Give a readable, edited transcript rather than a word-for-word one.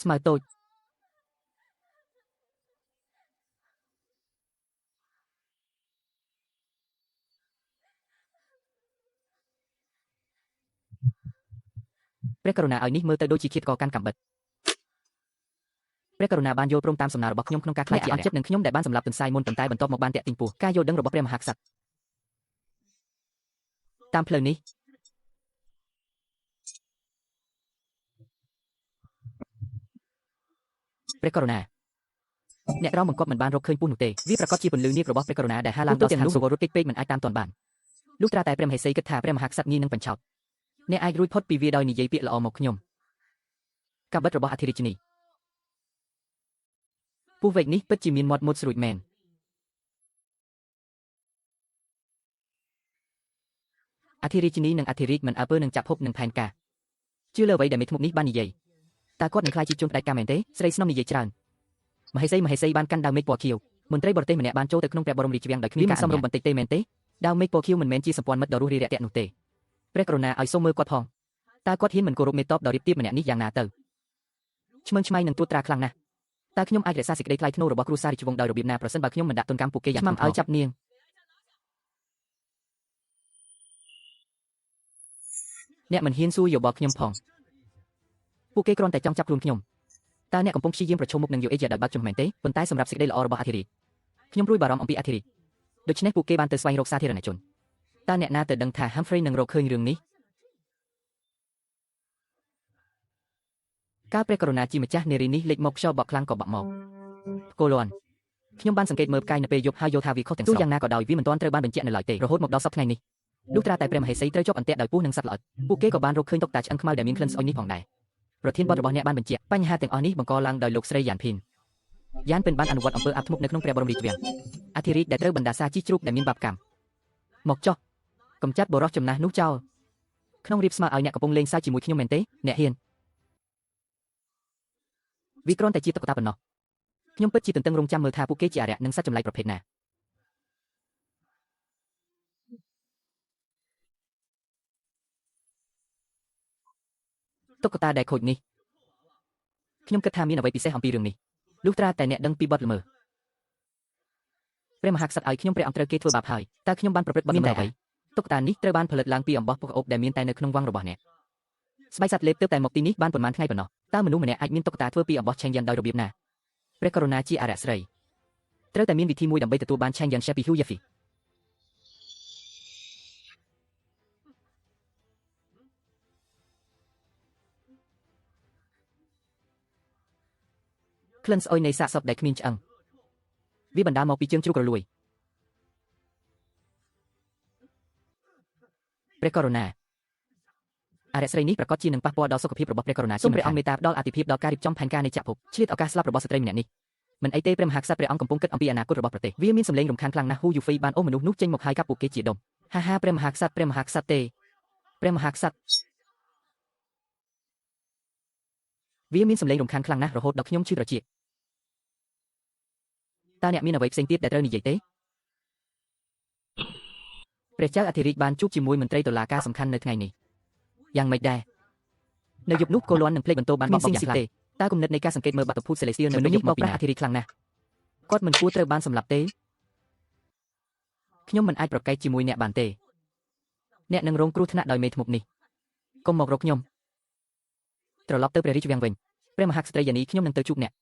ស្មៅតូចព្រះករុណាឲ្យនេះមើលទៅដូចជាឃាតករកាន់កាំបិតព្រះករុណាបានយល់ព្រមតាមសំណើរបស់ខ្ញុំក្នុងការខ្លាចជាអន់ចិត្តនឹងខ្ញុំដែលបានសម្លាប់ទន្សាយមុនប៉ុន្តែបន្ទាប់មកបានតាក់ទិញពោះការយល់ដឹងរបស់ព្រះមហាក្សត្រតាមផ្លូវនេះព្រះករុណាអ្នកក្រមបង្គាប់មិនបានរកឃើញពោះនោះទេវាប្រកាសជាពន្លឺនាគរបស់ព្រះករុណាដែលហាឡើងដល់ស្ថានសួគ៌រត់ពេកមិនអាចតាមទាន់បានលុះត្រាតែព្រះមហេសីគិតថាព្រះមហាក្សត្រងាយនឹងបញ្ឆោតអ្នកអាចរួចផុតពីវាដោយនិយាយពាក្យល្អមកខ្ញុំកាំបិតរបស់អធិរាជនីពូវែកនេះពិតជាមានមាត់មុតស្រួចមែនអធិរាជនីនិងអធិរាជមិនអើពើនឹងចាប់ភពនឹងផែនការជឿលើអ្វីដែលមេធ្មប់នេះបាននិយាយតើគាត់នឹងខ្លាចជាជនផ្ដាច់ការមែនទេស្រីស្នំនិយាយច្រើនមហេសីបានកាន់ដាវមេឃពណ៌ខៀវមន្ត្រីបរទេសម្នាក់បានចូលទៅក្នុងព្រះបរមរាជវាំងដោយគ្មានការសំរុំបន្តិចទេមែនទេដាវមេឃពណ៌ខៀវមិនមែនជាសម្ព័ន្ធមិត្តដ៏រស់រាយរាក់ទាក់នោះទេព្រះករុណាឲ្យសូមមើលគាត់ផងតើគាត់ហ៊ានមិនគោរពមេតបដ៏រៀបទៀបម្នាក់នេះយ៉ាងណាទៅឆ្មើងឆ្មៃនឹងទួតត្រាខ្លាំងណាស់តើខ្ញុំអាចរក្សាសេចក្តីថ្លៃថ្នូររបស់គ្រួសាររាជវង្សដោយរបៀបណាប្រសិនបើខ្ញុំមិនដាក់ទណ្ឌកម្មពួកគេយ៉ាងឆ្មាំឲ្យចាប់នាងអ្នកមិនហ៊ានសួរយោបល់ខ្ញុំផងពួកគេគ្រាន់តែចង់ចាប់ខ្លួនខ្ញុំតើអ្នកកំពុងព្យាយាមប្រឈមមុខនឹងយោអេជាដោយបាក់ចំមែនទេប៉ុន្តែសម្រាប់សេចក្តីល្អរបស់អធិរាជខ្ញុំព្រួយបារម្ភអំពីអធិរាជដូច្នេះពួកគេបានទៅស្វែងរកសាធារណជនតើអ្នកណាទៅដឹងថា Humphrey នឹងរកឃើញរឿងនេះកាលព្រះករុណាជាម្ចាស់នារីនេះលេចមកខ្យល់បក់ខ្លាំងក៏បាក់មកគោលន់ខ្ញុំបានសង្កេតមើលផ្កាយនៅពេលយប់ហើយយល់ថាវាខុសទាំងស្រុងទោះយ៉ាងណាក៏ដោយវាមិនទាន់ត្រូវបានបញ្ជាក់នៅឡើយទេរហូតមកដល់សប្តាហ៍ថ្ងៃនេះលុះត្រាតែព្រះមហេសីត្រូវជាប់អន្ទាក់ដោយពស់និងសត្វល្អិតពួកគេក៏បានរកឃើញតុកតាឆ្អឹងខ្មៅដែលមានក្លិនស្អុយនេះផងដែរប្រធានបទរបស់អ្នកបានបញ្ជាក់បញ្ហាទាំងអស់នេះបង្កឡើងដោយលោកស្រីយ៉ានភីនបានអនុវត្តអំពើអាបធ្មប់នៅក្នុងព្រះបរមរាជវាំងអធិរាជដែលត្រូវបណ្ដាសាជីជ្រូកដែលមានបាបកម្មមកចុះកំចាត់បរោះចំណាស់នោះចោលក្នុងរៀបស្មើឲ្យអ្នកកំពុងលេងសើចជាមួយខ្ញុំមែនទេអ្នកហ៊ានវាគ្រាន់តែជាតុក្កតាប៉ុណ្ណោះខ្ញុំពិតជាទន្ទឹងរង់ចាំមើលថាពួកគេជាអារក្សនិងសត្វចម្លែកប្រភេទណាតុក្កតាដែលខូចនេះខ្ញុំគិតថាមានអ្វីពិសេសអំពីរឿងនេះលុះត្រាតែអ្នកដឹងពីបទល្មើសព្រះមហាក្សត្រឲ្យខ្ញុំព្រះអង្គត្រូវគេធ្វើបាបហើយតើខ្ញុំបានប្រព្រឹត្តបទល្មើសអ្វីតុក្កតានេះត្រូវបានផលិតឡើងពីអំបោះពុកអូបដែលមានតែនៅក្នុងវង្សរបស់អ្នកស្បែកសត្វលេបទើបតែមកទីនេះបានប៉ុន្មានថ្ងៃប៉ុណ្ណោះតើមនុស្សម្នាក់អាចមានតុក្កតាធ្វើពីអំបោះឆេងយ៉ាងដោយរបៀបណាព្រះករុណាជាអារក្សស្រីត្រូវតែមានវិធីមួយដើម្បីទទួលបានឆេងយ៉ាងឆេពីហ៊ូយ៉ាហ្វីក្លិនស្អុយនៃសាកសពដែលគ្មានឆ្អឹងវាបណ្ដាលមកពីជើងជ្រូករលួយព្រះករុណាអារក្សស្រីនេះប្រកាសជានឹងប៉ះពាល់ដល់សុខភាពរបស់ព្រះករុណាសូមព្រះអង្គមេត្តាផ្ដល់អាទិភាពដល់ការរៀបចំផែនការនៃចក្រភពឆ្លៀតឱកាសស្លាប់របស់ស្ត្រីម្នាក់នេះមិនអីទេព្រះមហាក្សត្រព្រះអង្គកំពុងគិតអំពីអនាគតរបស់ប្រទេសវាមានសម្លេងរំខានខ្លាំងណាស់ហ៊ូយូហ្វីបានអូសមនុស្សនោះចេញមកហើយកាប់ពួកគេជាដុំហាហាព្រះមហាក្សត្រទេព្រះមហាក្សត្រវាមានសម្លេងរំខានខ្លាំងណាស់រហូតដល់ខ្ញុំឈឺត្រចៀកតើអ្នកមានអ្វីផ្សេងទៀតដែលត្រូវនិយាយទេព្រះចៅអធិរាជបានជួបជាមួយមន្ត្រីតុលាការសំខាន់នៅថ្ងៃនេះយ៉ាងម៉េចដែរនៅយប់នោះកូលន់នឹងភ្លេចបន្ទោបានបបយ៉ាងខ្លាំងទេតើគំនិតនៃការសង្កេតមើលបាតុភូតសេលេស្ទៀលនៅពេលនេះមកប្រាស់អធិរាជខ្លាំងណាស់គាត់មិនគួរត្រូវបានសម្លាប់ទេខ្ញុំមិនអាចប្រកែកជាមួយអ្នកបានទេអ្នកនឹងរងគ្រោះថ្នាក់ដោយមេធ្មប់នេះកុំមករកខ្ញុំត្រឡប់ទៅព្រះរាជវាំងវិញព្រះមហាក្សត្រីយានីខ្ញុំនឹងទៅជួបអ្នក